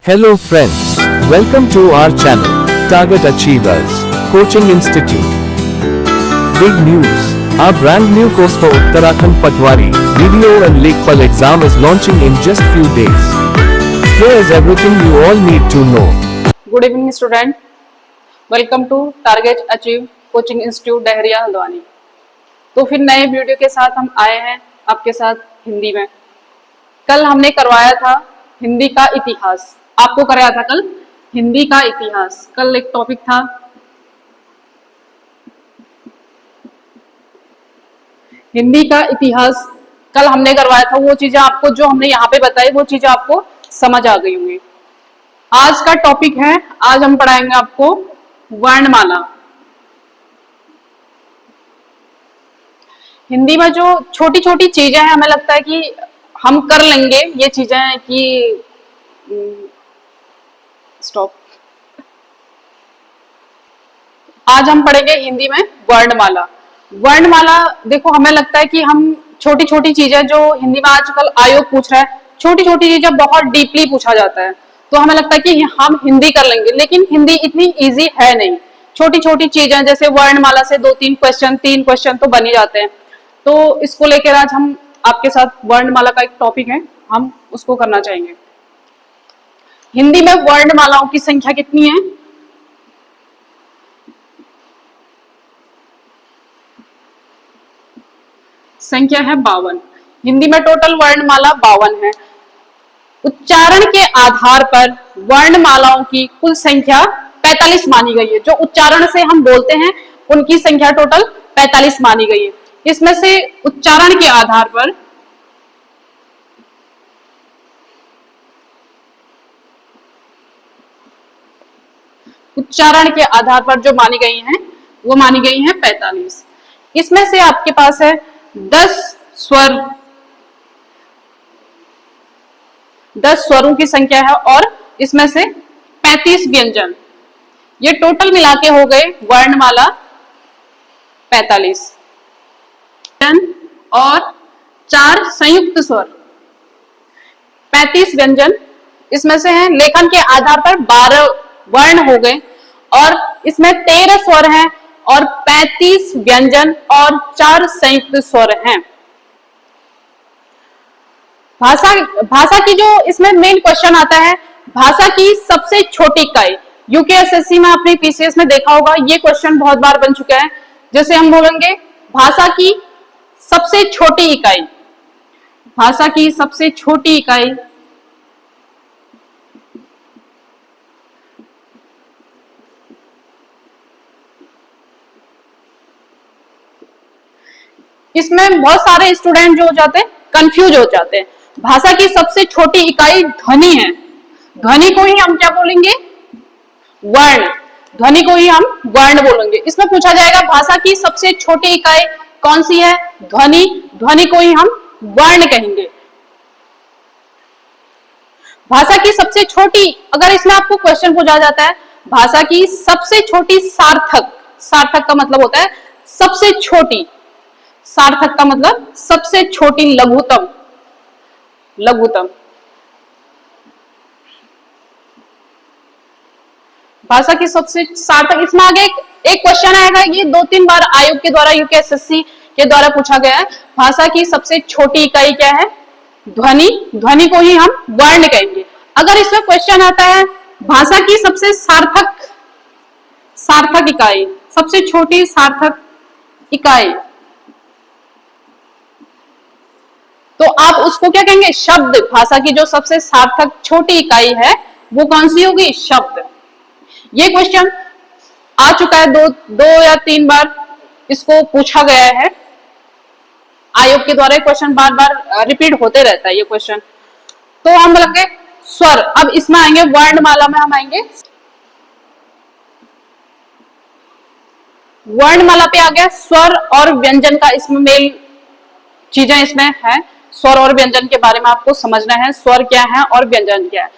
Hello friends, welcome to our channel, Target Achievers Coaching Institute. Big news, our brand new course for Uttarakhand Patwari, Video and Lekpal exam is launching in just few days. Here is everything you all need to know. Good evening student, welcome to Target Achieve Coaching Institute Dahariya Haldwani. तो फिर नए video के साथ हम आए हैं आपके साथ हिंदी में। कल हमने करवाया था हिंदी का इतिहास, आपको कराया था कल हिंदी का इतिहास। कल एक टॉपिक था हिंदी का इतिहास, कल हमने करवाया था। वो चीजें आपको जो हमने यहाँ पे बताई वो चीजें आपको समझ आ गई होंगी। आज का टॉपिक है, आज हम पढ़ाएंगे आपको वर्णमाला। हिंदी में जो छोटी छोटी चीजें हैं, हमें लगता है कि हम कर लेंगे ये चीजें कि स्टॉप। आज हम पढ़ेंगे हिंदी में वर्णमाला। वर्णमाला देखो, हमें लगता है कि हम छोटी छोटी चीजें जो हिंदी में आजकल आयोग पूछ रहा है, छोटी छोटी चीजें बहुत डीपली पूछा जाता है, तो हमें लगता है कि हम हिंदी कर लेंगे, लेकिन हिंदी इतनी इजी है नहीं। छोटी छोटी चीजें जैसे वर्णमाला से 2-3 क्वेश्चन, 3 क्वेश्चन तो बन ही जाते हैं। तो इसको लेकर आज हम आपके साथ वर्णमाला का एक टॉपिक है, हम उसको करना चाहेंगे। हिंदी में वर्णमालाओं की संख्या कितनी है? संख्या है 52। हिंदी में टोटल वर्णमाला 52 है। उच्चारण के आधार पर वर्णमालाओं की कुल संख्या 45 मानी गई है। जो उच्चारण से हम बोलते हैं उनकी संख्या टोटल 45 मानी गई है। इसमें से उच्चारण के आधार पर जो मानी गई हैं वो मानी गई हैं 45। इसमें से आपके पास है 10 स्वर, 10 स्वरों की संख्या है और इसमें से 35 व्यंजन। ये टोटल मिला के हो गए वर्णमाला 45 और 4 संयुक्त स्वर, 35 व्यंजन। इसमें से है लेखन के आधार पर 12 वर्ण हो गए और इसमें 13 स्वर हैं और 35 व्यंजन और 4 संयुक्त स्वर हैं। भाषा की जो इसमें मेन क्वेश्चन आता है, भाषा की सबसे छोटी इकाई। यूकेएसएससी में आपने पीसीएस में देखा होगा, ये क्वेश्चन बहुत बार बन चुका है। जैसे हम बोलेंगे भाषा की सबसे छोटी इकाई, भाषा की सबसे छोटी इकाई इसमें बहुत सारे स्टूडेंट जो हो जाते हैं कंफ्यूज हो जाते हैं। भाषा की सबसे छोटी इकाई ध्वनि है। ध्वनि को ही हम क्या बोलेंगे? वर्ण। ध्वनि को ही हम वर्ण बोलेंगे। इसमें पूछा जाएगा भाषा की सबसे छोटी इकाई कौन सी है? ध्वनि। ध्वनि को ही हम वर्ण कहेंगे। भाषा की सबसे छोटी, अगर इसमें आपको क्वेश्चन पूछा जाता है भाषा की सबसे छोटी सार्थक, सार्थक का मतलब होता है सबसे छोटी, सार्थक का मतलब सबसे छोटी लघुतम, लघुतम। भाषा की सबसे सार्थक, इसमें आगे एक क्वेश्चन आएगा, ये 2-3 बार आयोग के द्वारा, यूकेएसएससी के द्वारा पूछा गया है। भाषा की सबसे छोटी इकाई क्या है? ध्वनि। ध्वनि को ही हम वर्ण कहेंगे। अगर इसमें क्वेश्चन आता है भाषा की सबसे सार्थक, सार्थक इकाई, सबसे छोटी सार्थक इकाई, तो आप उसको क्या कहेंगे? शब्द। भाषा की जो सबसे सार्थक छोटी इकाई है वो कौन सी होगी? शब्द। ये क्वेश्चन आ चुका है 2 या 3 बार, इसको पूछा गया है आयोग के द्वारा। क्वेश्चन बार बार रिपीट होते रहता है ये क्वेश्चन। तो हम बोलेंगे स्वर। अब इसमें आएंगे वर्णमाला में, हम आएंगे वर्णमाला पे। आ गया स्वर और व्यंजन का, इसमें मेल चीजें इसमें है। स्वर और व्यंजन के बारे में आपको समझना है, स्वर क्या है और व्यंजन क्या है।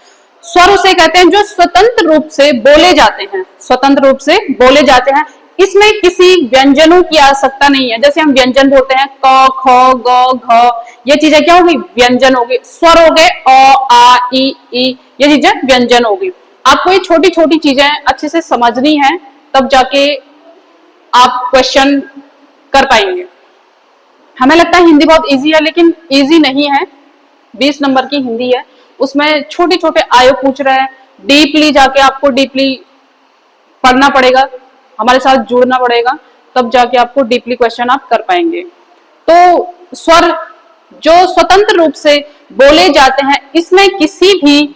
स्वर उसे कहते हैं जो स्वतंत्र रूप से बोले जाते हैं, स्वतंत्र रूप से बोले जाते हैं। इसमें किसी व्यंजनों की आवश्यकता नहीं है। जैसे हम व्यंजन बोलते हैं क, ख, ग, घ, ये चीजें क्या होगी? व्यंजन हो गए। स्वर हो गए अ, आ, ई, ये चीजें व्यंजन होगी। आपको ये छोटी छोटी चीजें अच्छे से समझनी है, तब जाके आप क्वेश्चन कर पाएंगे। हमें लगता है हिंदी बहुत इजी है, लेकिन इजी नहीं है। 20 नंबर की हिंदी है, उसमें छोटे छोटे आयोग पूछ रहे हैं, डीपली जाके आपको डीपली पढ़ना पड़ेगा, हमारे साथ जुड़ना पड़ेगा, तब जाके आपको डीपली क्वेश्चन आप कर पाएंगे। तो स्वर जो स्वतंत्र रूप से बोले जाते हैं, इसमें किसी भी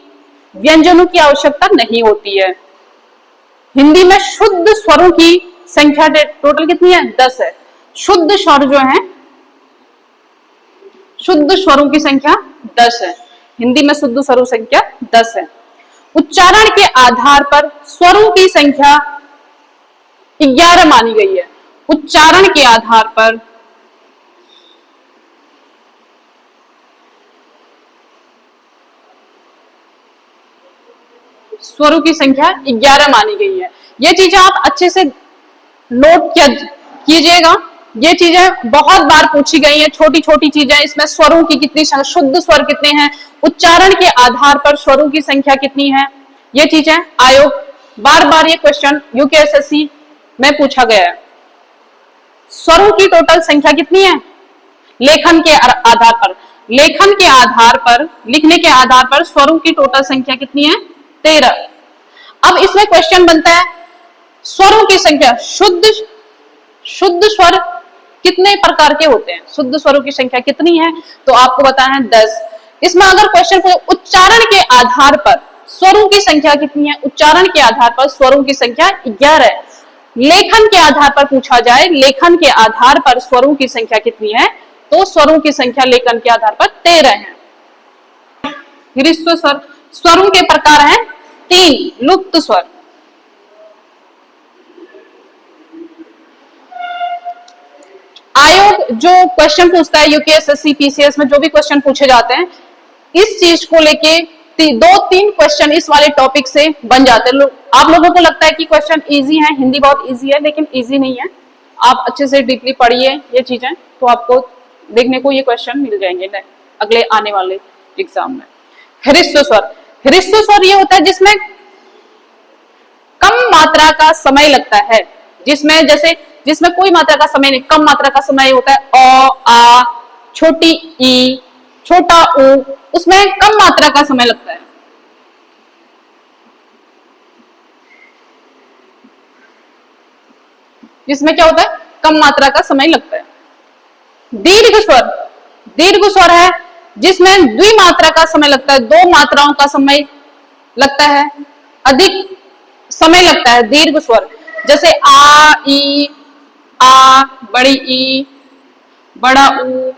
व्यंजनों की आवश्यकता नहीं होती है। हिंदी में शुद्ध स्वरों की संख्या टोटल कितनी है? 10 है। शुद्ध स्वर जो है, शुद्ध स्वरों की संख्या 10 है। हिंदी में शुद्ध स्वरों संख्या 10 है। उच्चारण के आधार पर स्वरों की संख्या 11 मानी गई है। उच्चारण के आधार पर स्वरों की संख्या 11 मानी गई है। ये चीजें आप अच्छे से नोट कीजिएगा। ये चीजें बहुत बार पूछी गई हैं, छोटी छोटी चीजें। इसमें स्वरों की कितनी, शुद्ध स्वर कितने हैं, उच्चारण के आधार पर स्वरों की संख्या कितनी है, ये चीजें आयोग बार बार ये क्वेश्चन यूकेएसएससी में पूछा गया है। स्वरों की टोटल संख्या कितनी है? लेखन के आधार पर, लेखन के आधार पर, लिखने के आधार पर स्वरों की टोटल संख्या कितनी है? 13। अब इसमें क्वेश्चन बनता है, स्वरों की संख्या, शुद्ध स्वर कितने प्रकार के होते हैं, शुद्ध स्वरों की संख्या कितनी है? तो आपको बताना है 10। इसमें अगर क्वेश्चन को उच्चारण के आधार पर स्वरों की संख्या कितनी है? उच्चारण के आधार पर स्वरों की संख्या 11 है। लेखन के आधार पर पूछा जाए, लेखन के आधार पर स्वरों की संख्या कितनी है? तो स्वरों की संख्या लेखन के आधार पर 13 है। ह्रस्व स्वर, स्वरों के प्रकार हैं 3। लुप्त स्वर, आयोग जो क्वेश्चन पूछता है, यूकेएसएससी पीसीएस में जो भी क्वेश्चन पूछे जाते हैं, इस चीज को लेके 2-3 क्वेश्चन इस वाले टॉपिक से बन जाते हैं। आप लोगों को लगता है कि क्वेश्चन इजी है, हिंदी बहुत इजी है, लेकिन इजी नहीं है। आप अच्छे से डीपली पढ़िए ये चीजें, तो आपको देखने को ये क्वेश्चन मिल जाएंगे अगले आने वाले एग्जाम में। ह्रस्व स्वर, ह्रस्व स्वर ये होता है जिसमें कम मात्रा का समय लगता है, जिसमें कोई मात्रा का समय नहीं, कम मात्रा का समय होता है। अ, आ, छोटी ई, छोटा ऊ, उसमें कम मात्रा का समय लगता है। जिसमें क्या होता है? कम मात्रा का समय लगता है। दीर्घ स्वर, दीर्घ स्वर है जिसमें द्विमात्रा का समय लगता है, 2 मात्राओं का समय लगता है, अधिक समय लगता है दीर्घ स्वर। जैसे आ, ई, आ, बड़ी ई, बड़ा ऊ,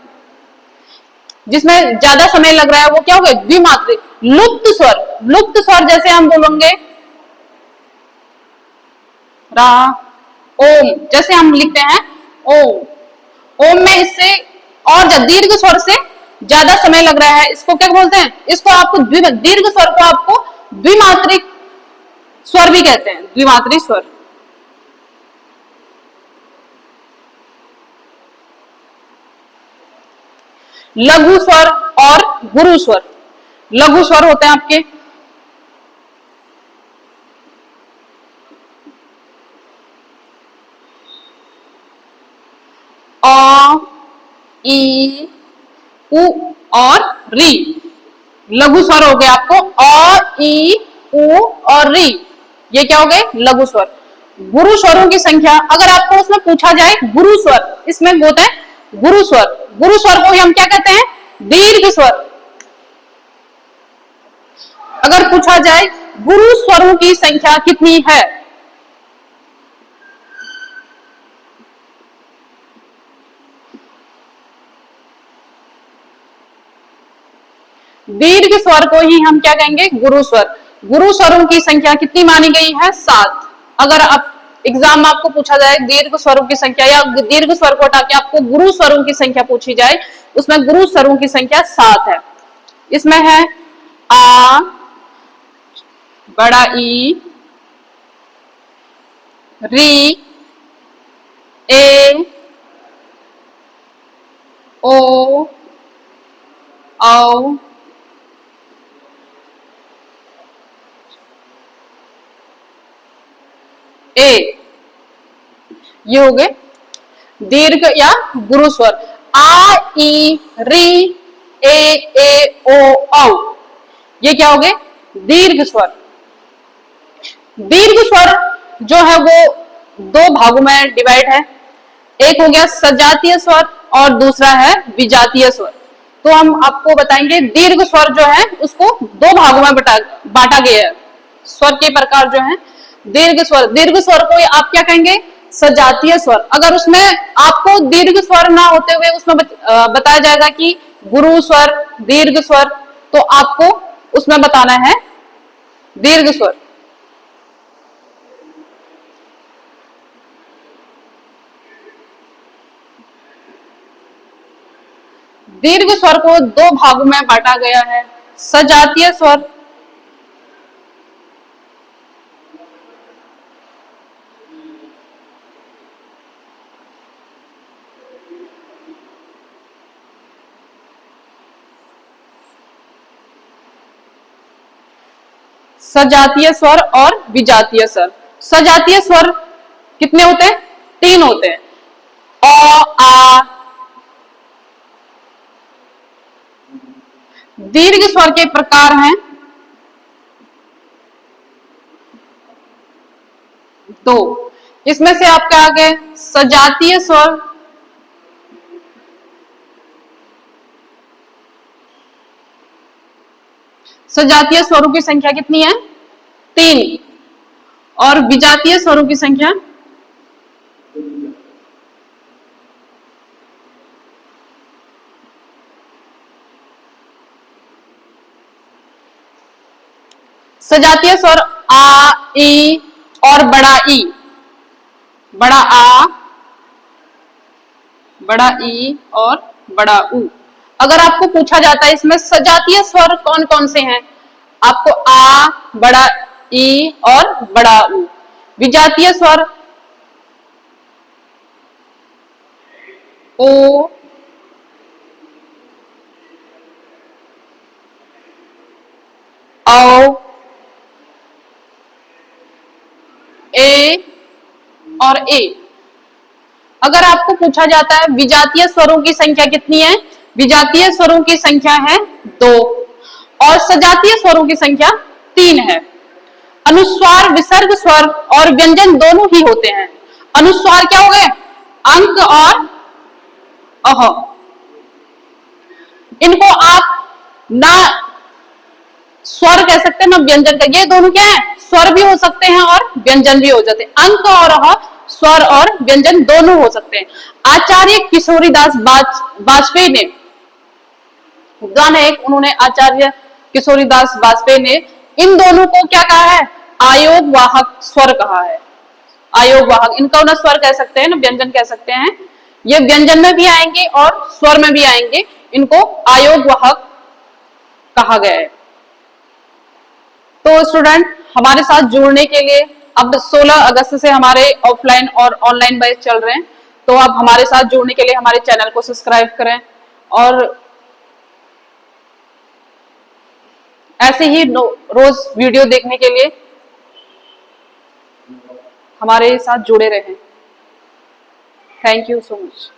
जिसमें ज्यादा समय लग रहा है वो क्या हो गया? द्विमात्रिक। लुप्त स्वर, लुप्त स्वर जैसे हम बोलेंगे रा, ओम, जैसे हम लिखते हैं ओम, ओम में इससे और दीर्घ स्वर से ज्यादा समय लग रहा है, इसको क्या बोलते हैं? इसको आपको दीर्घ स्वर को आपको द्विमात्रिक स्वर भी कहते हैं, द्विमात्रिक स्वर। लघु स्वर और गुरु स्वर, लघु स्वर होते हैं आपके अ, ई, उ और री। लघु स्वर हो गए आपको अ, ई, उ और री, ये क्या हो गए? लघु स्वर। गुरु स्वरों की संख्या, अगर आपको उसमें पूछा जाए गुरु स्वर, इसमें होता है गुरु स्वर। गुरु स्वर को हम क्या कहते हैं? दीर्घ स्वर। अगर पूछा जाए गुरु स्वरों की संख्या कितनी है, दीर्घ स्वर को ही हम क्या कहेंगे? गुरु स्वर। गुरु स्वरों की संख्या कितनी मानी गई है? 7। अगर आप एग्जाम में आपको पूछा जाए दीर्घ स्वरों की संख्या, या दीर्घ स्वर को हटा के आपको गुरु स्वरों की संख्या पूछी जाए, उसमें गुरु स्वरों की संख्या 7 है। इसमें है आ, बड़ा ई, री, ए, ओ, औ, ए, ये हो गए दीर्घ या गुरु स्वर। आ, ई, री, ए ओ औ, ये क्या हो गए दीर्घ स्वर। दीर्घ स्वर जो है वो दो भागों में डिवाइड है, एक हो गया सजातीय स्वर और दूसरा है विजातीय स्वर। तो हम आपको बताएंगे दीर्घ स्वर जो है उसको दो भागों में बांटा गया है। स्वर के प्रकार जो है दीर्घ स्वर को आप क्या कहेंगे सजातीय स्वर। अगर उसमें आपको दीर्घ स्वर ना होते हुए उसमें बताया जाएगा कि गुरु स्वर, दीर्घ स्वर, तो आपको उसमें बताना है दीर्घ स्वर। दीर्घ स्वर को दो भागों में बांटा गया है, सजातीय स्वर सजातीय स्वर और विजातीय स्वर। सजातीय स्वर कितने होते हैं? तीन होते हैं। अ, आ। दीर्घ स्वर के प्रकार हैं दो, इसमें से आपके आगे सजातीय स्वर सजातीय स्वरों की संख्या कितनी है? तीन। और विजातीय स्वरों की संख्या सजातीय स्वर आ, ई और बड़ा ई, बड़ा आ, बड़ा ई और बड़ा ऊ। अगर आपको पूछा जाता है इसमें सजातीय स्वर कौन कौन से हैं, आपको आ, बड़ा ई और बड़ा ऊ। विजातीय स्वर ओ, औ, ए और ए। अगर आपको पूछा जाता है विजातीय स्वरों की संख्या कितनी है, विजातीय स्वरों की संख्या है दो और सजातीय स्वरों की संख्या तीन है। अनुस्वार, विसर्ग स्वर और व्यंजन दोनों ही होते हैं। अनुस्वार क्या हो गए? अंक और अह। इनको आप ना स्वर कह सकते हैं ना व्यंजन का, ये दोनों क्या है स्वर भी हो सकते हैं और व्यंजन भी हो जाते हैं। अंक और अह स्वर और व्यंजन दोनों हो सकते हैं। आचार्य किशोरीदास वाजपेयी ने गाना एक, उन्होंने आचार्य किशोरीदास वाजपेयी ने इन दोनों को क्या कहा है? आयोग वाहक स्वर कहा है। आयोग वाहक, इनको ना स्वर कह सकते हैं ना व्यंजन कह सकते हैं। ये व्यंजन में भी आएंगे और स्वर में भी आएंगे, इनको आयोग वाहक कहा गया है। तो स्टूडेंट हमारे साथ जुड़ने के लिए अब 16 अगस्त से हमारे ऑफलाइन और ऑनलाइन बैच चल रहे हैं, तो आप हमारे साथ जुड़ने के लिए हमारे चैनल को सब्सक्राइब करें और ऐसे ही रोज वीडियो देखने के लिए हमारे साथ जुड़े रहें। Thank you so much.